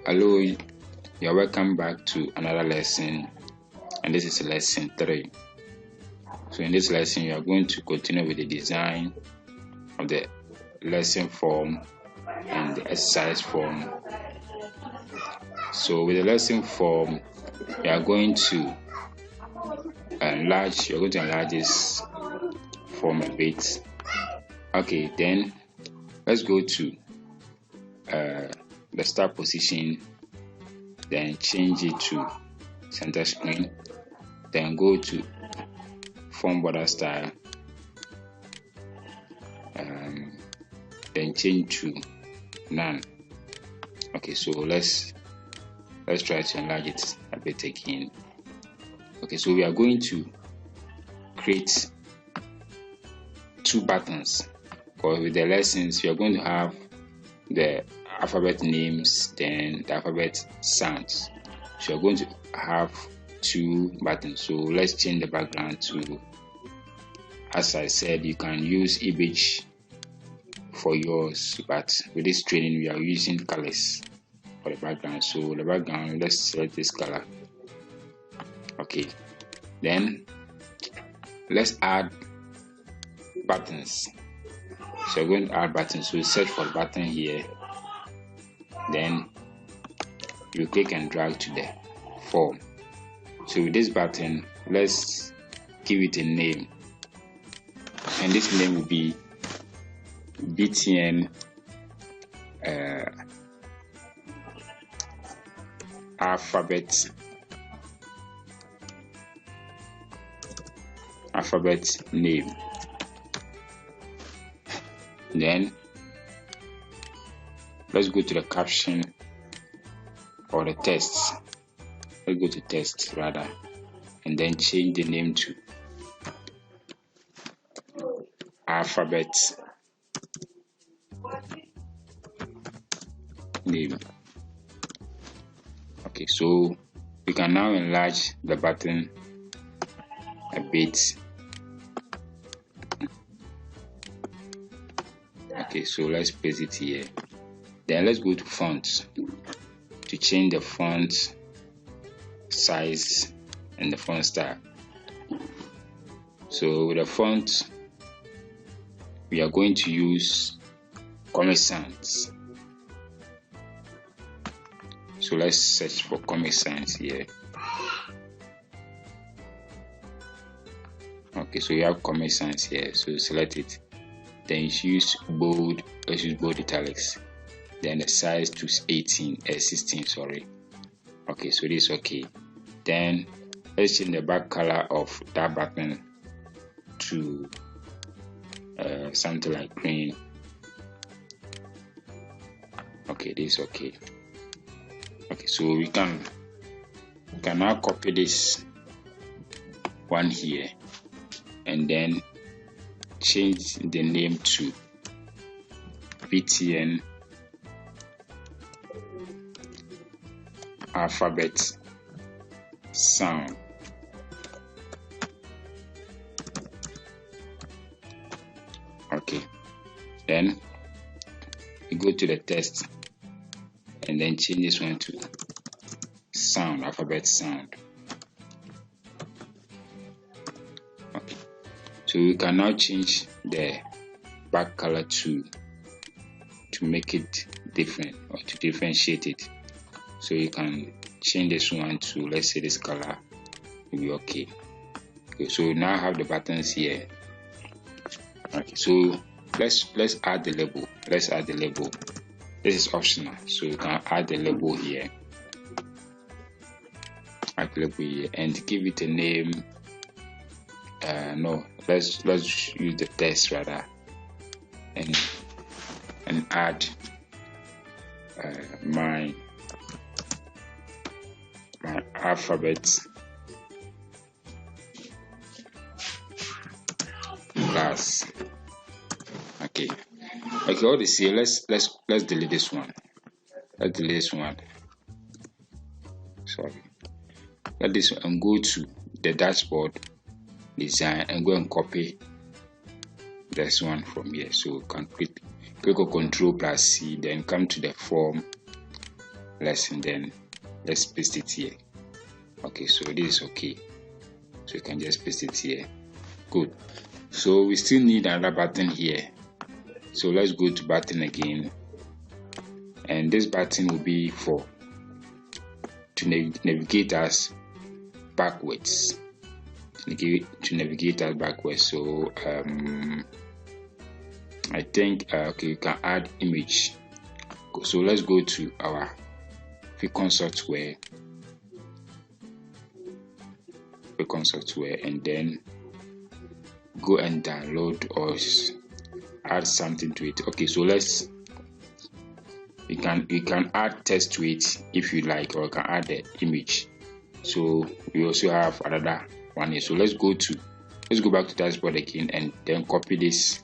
Hello, you're welcome back to another lesson, and this is lesson 3. So in this lesson, you are going to continue with the design of the lesson form and the exercise form. So with the lesson form, you are going to enlarge this form a bit. Okay, then let's go to the start position, then change it to center screen, then go to form border style, then change to none. Okay, so let's try to enlarge it a bit again. Okay, so we are going to create 2 buttons, because with the lessons we are going to have the alphabet names, then the alphabet sounds. So we are going to have 2 buttons. So let's change the background to, as I said, you can use image for yours, but with this training we are using colors for the background. So the background, let's select this color. Okay, then let's add buttons. So we're going to add buttons. So search for the button here, then you click and drag to the form. So with this button, let's give it a name, and this name will be BTN alphabet name. Then let's go to the caption or the text. Let's go to text rather, and then change the name to alphabet name. Okay, so we can now enlarge the button a bit. Okay, so let's paste it here. Then let's go to fonts to change the font size and the font style. So with the font, we are going to use Comic Sans. So let's search for Comic Sans here. Okay, so you have Comic Sans here, so select it. Then use bold. Let's use bold italics. Then the size to 16, sorry. Okay, so this is okay. Then let's change the back color of that button to something like green. Okay, this is okay. Okay, so we can now copy this one here, and then change the name to BTN alphabet sound. Okay, then we go to the text and then change this one to sound, alphabet sound. Okay, so we can now change the back color to make it different, or to differentiate it. So you can change this one to, let's say, this color will be okay. Okay, so now I have the buttons here. Okay, so let's add the label. Let's add the label. This is optional, so you can add the label here. Add the label here and give it a name. No, let's use the text rather, and add my alphabet class. Okay, all this here, let's delete this one. Let's delete this one. Sorry. Let this one and go to the dashboard design and go and copy this one from here. So you can click on Ctrl+C, then come to the form, less, and then let's paste it here. Okay, so this is okay, so you can just paste it here. Good. So we still need another button here, so let's go to button again, and this button will be for to navigate us backwards. To navigate us backwards. So I think okay, you can add image. So let's go to our Ficon software, and then go and download or add something to it. Okay, so you can add text to it if you like, or you can add the image. So we also have another one here. So let's go back to dashboard again, and then copy these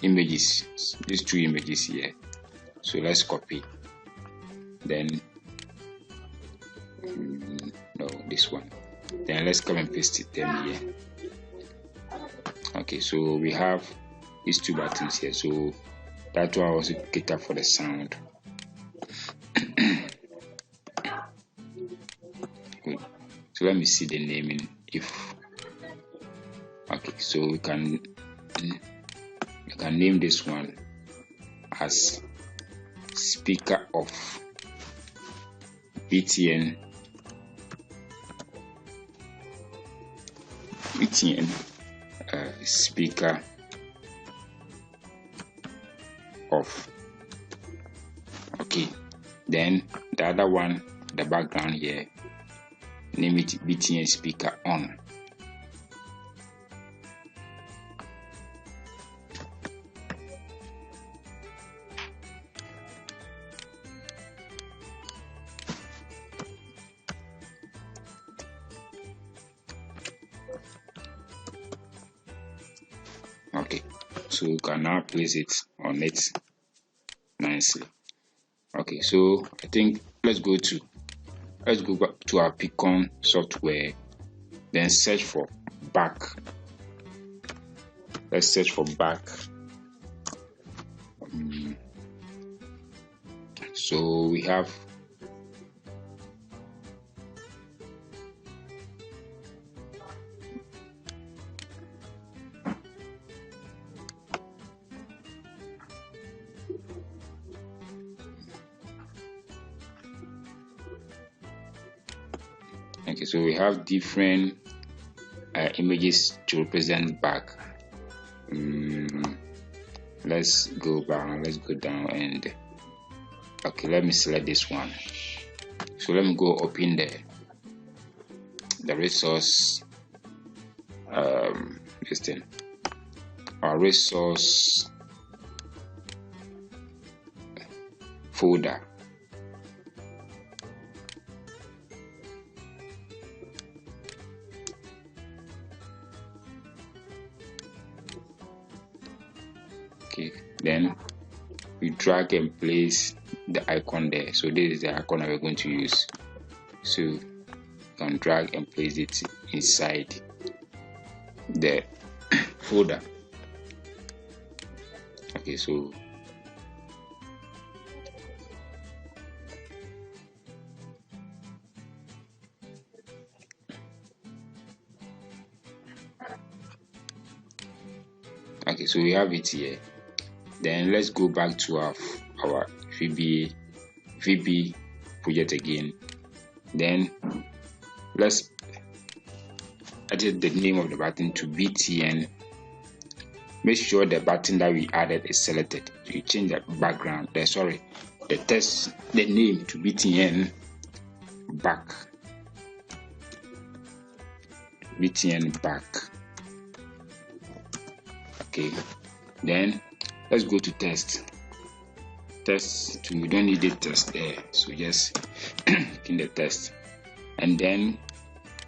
images, these two images here. So let's copy, then no, this one, then let's come and paste them here. Okay, so we have these two buttons here, so that one also cater for the sound. Good. So let me see the naming. Okay, so we can name this one as speaker of BTN speaker of. Okay, then the other one, the background here, name it BTN speaker on. Okay, so you can now place it on it nicely. Okay, so I think let's go back to our Ficon software, then search for back. Let's search for back. So we have okay, so we have different images to represent back. Let's go down, and okay, let me select this one. So let me go open the resource this thing, our resource folder. Okay, then we drag and place the icon there. So this is the icon that we're going to use. So you can drag and place it inside the folder. Okay, so we have it here. Then let's go back to our VB project again. Then let's edit the name of the button to BTN. Make sure the button that we added is selected. So you change the background, the text, the name to BTN back. BTN back. Okay, then let's go to test. We don't need the test there, so just in the test, and then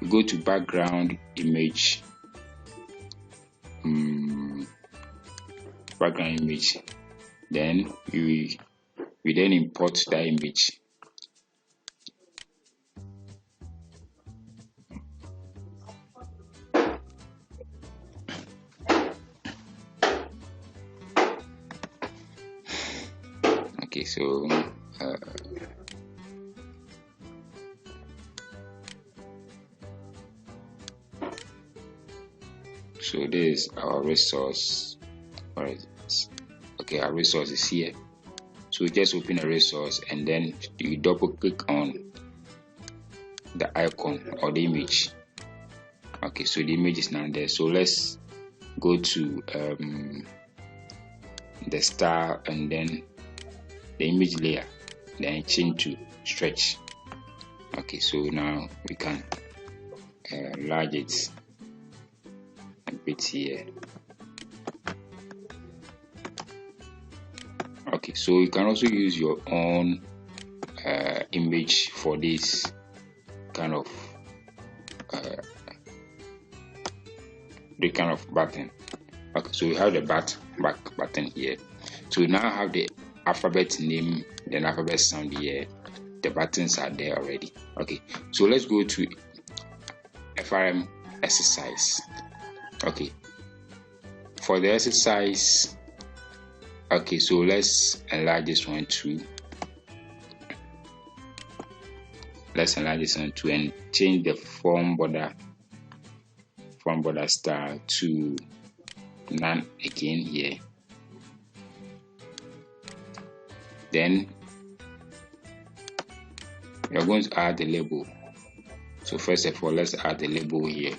we go to background image. Then we then import that image. Okay, so so this is our resource. Alright, okay, our resource is here. So just open a resource and then you double click on the icon or the image. Okay, so the image is now there. So let's go to the star and then the image layer, then change to stretch. Okay, so now we can enlarge it a bit here. Okay, so you can also use your own image for this kind of button. Okay, so we have the back button here. So we now have the alphabet name, then alphabet sound here. The buttons are there already. Okay, so let's go to FRM exercise. Okay, for the exercise, okay, so let's enlarge this one too. Let's enlarge this one too and change the form border style to none again here. Then we are going to add the label. So first of all, let's add the label here.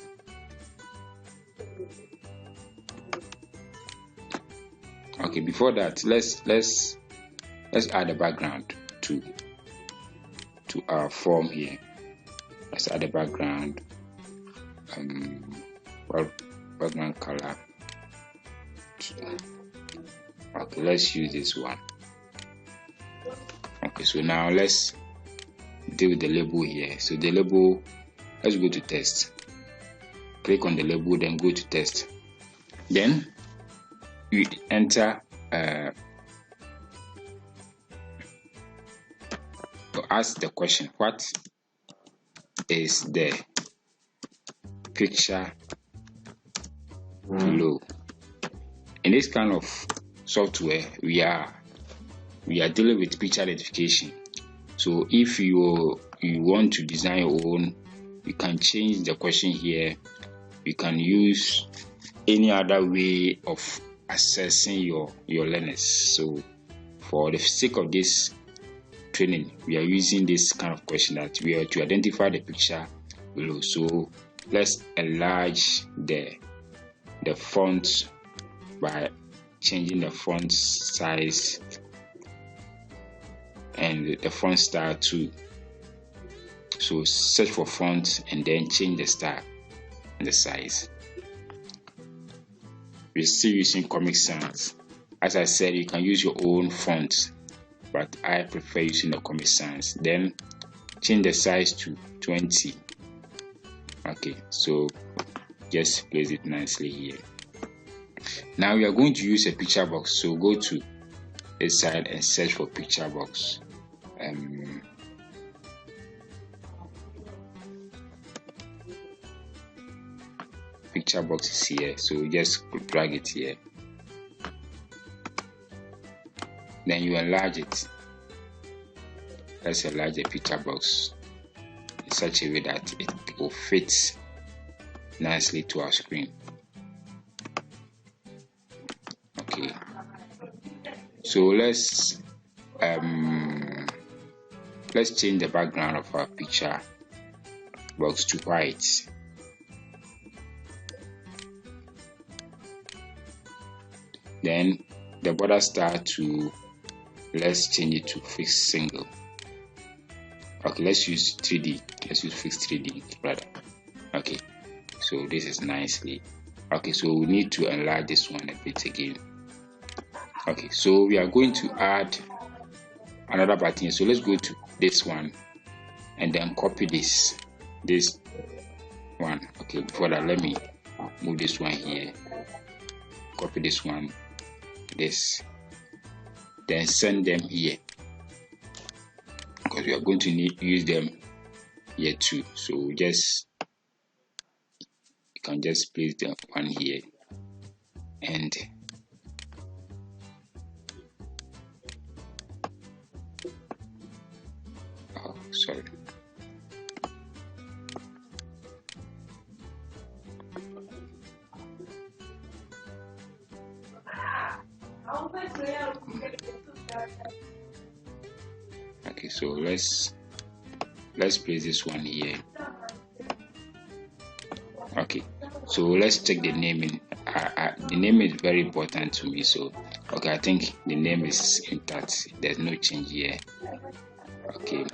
Okay, before that, let's add a background to our form here. Let's add a background, background color. Okay, let's use this one. Okay, so now let's deal with the label here. So the label, let's go to text. Click on the label, then go to text. Then you enter to ask the question, what is the picture below? In this kind of software, we are dealing with picture identification. So if you want to design your own, you can change the question here. You can use any other way of assessing your learners. So for the sake of this training, we are using this kind of question that we are to identify the picture below. So let's enlarge the font by changing the font size and the font style too. So search for font and then change the style and the size. We're still using Comic Sans. As I said, you can use your own font, but I prefer using the Comic Sans. Then change the size to 20. Okay, so just place it nicely here. Now we are going to use a picture box. So go to this side and search for picture box. Picture box is here, so just drag it here. Then you enlarge it. Let's enlarge the picture box in such a way that it will fit nicely to our screen. Okay, so let's change the background of our picture box to white. Then the border style to, let's change it to fixed single. Okay, let's use 3D. Let's use fixed 3D rather. Okay, so this is nicely. Okay, so we need to enlarge this one a bit again. Okay, so we are going to add another button. So let's go to this one and then copy this one. Okay, before that, let me move this one here. Copy this one, this, then send them here, because we are going to use them here too. So you can just place the one here and Okay, so let's place this one here. Okay, so let's check the naming. The name is very important to me, so okay, I think the name is intact. There's no change here. Okay,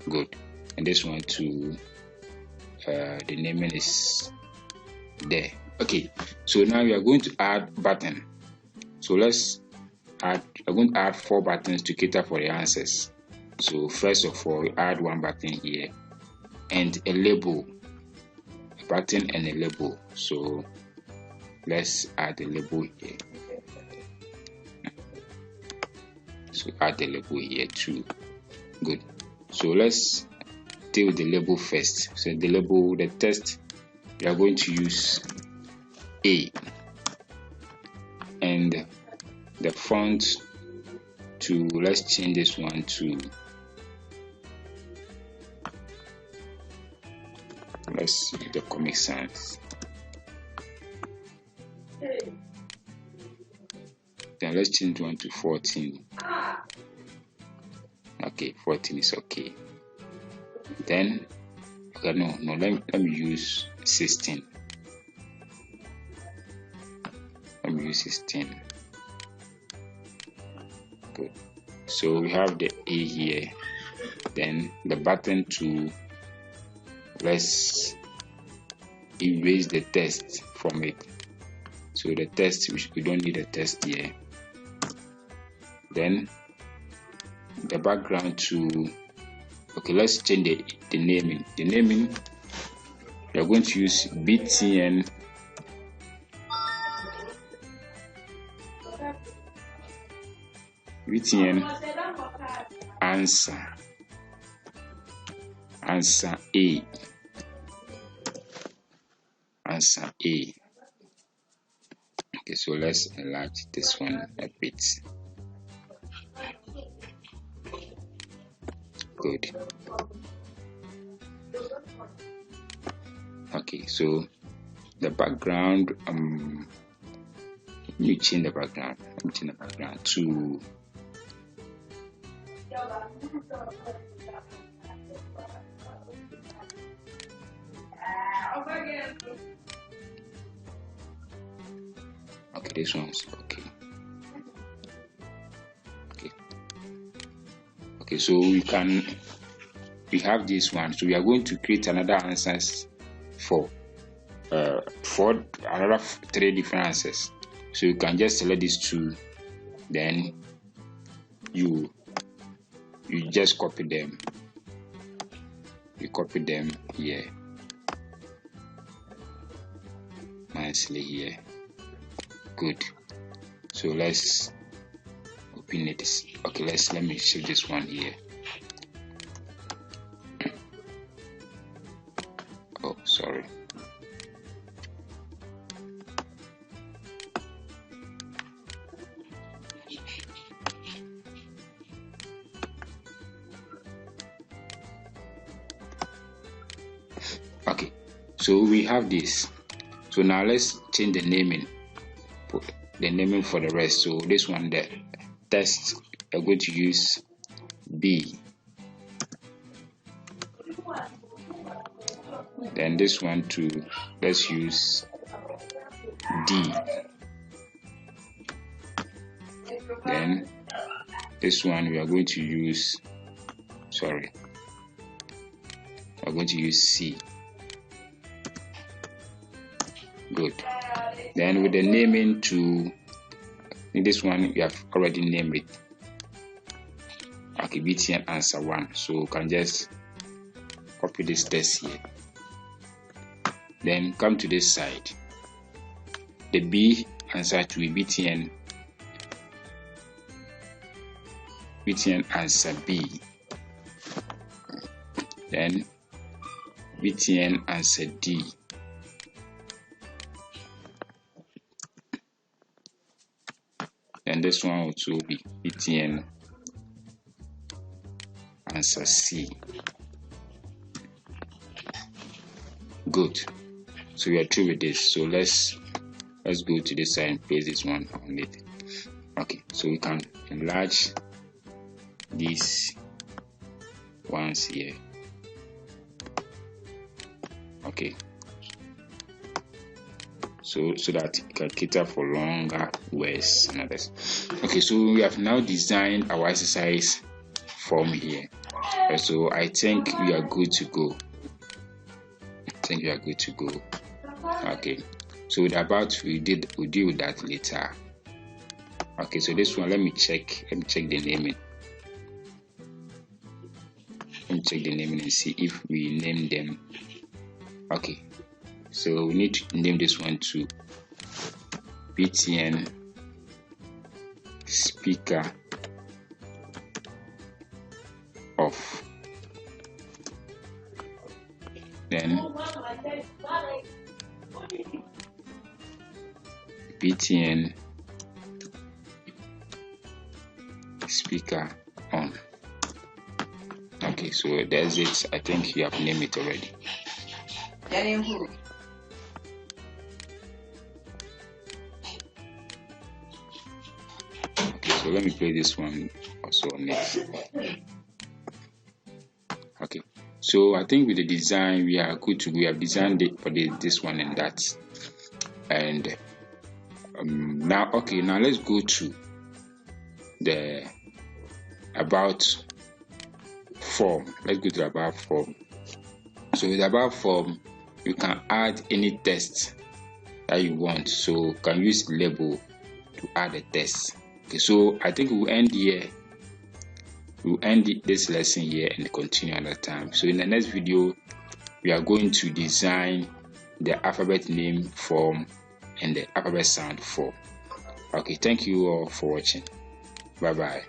good. And this one too, the naming is there. Okay, so now we are going to add button. So let's add. We're going to add 4 buttons to cater for the answers. So first of all, we add 1 button here and a label, a button and a label. So let's add a label here. So add the label here too. Good. So let's deal with the label first. So the label, the text, we are going to use A, and the font to, let's change this one to, let's see the Comic Sans. Then let's change one to 14. Okay, 14 is okay. Then okay, no, let me use 16. Let me use 16. Good. So we have the A here. Then the button to, let's erase the text from it. So the text, we don't need a text here. Then the background to, okay, let's change the naming. The naming, we are going to use BTN answer A. Answer A. Okay, so let's enlarge this one a bit. Good. Okay, so the background, you change the background. Let me change the background to, okay, this one's okay. Okay, so we have this one. So we are going to create another answers for another 3 different answers. So you can just select these 2, then you just copy them. You copy them here nicely here. Good. So let's open it. Okay, let me save this one here. Oh, sorry. Okay, so we have this. So now let's change the naming. The naming for the rest. So this one, the text, we're going to use B. Then this one too, let's use D. Then this one we are going to use, we're going to use C. Good. Then with the naming to, in this one we have already named it. Okay, BTN answer 1. So you can just copy this text here. Then come to this side. The B answer to BTN answer B. Then BTN answer D. And this one will also be BTN answer C. Good. So we are through with this. So let's let's go to this side and place this one on it. Okay, so we can enlarge these ones here. Okay, so that you can cater for longer words and others. Okay, so we have now designed our exercise form here. So I think we are good to go. Okay, so with about we'll deal with that later. Okay, so this one, let me check the naming. Let me check the naming and see if we name them. Okay, so we need to name this one to BTN speaker off. Then BTN speaker on. Okay, so that's it. I think you have named it already. Okay, so let me play this one also on it. Okay, so I think with the design we are good to go. We have designed it for this one and that. And now let's go to the about form. Let's go to the about form. So with the about form, you can add any text that you want. So you can use label to add a text. Okay, so I think we'll end here. We'll end this lesson here and continue another time. So in the next video, we are going to design the alphabet name form and the alphabet sound form. Okay, thank you all for watching. Bye bye.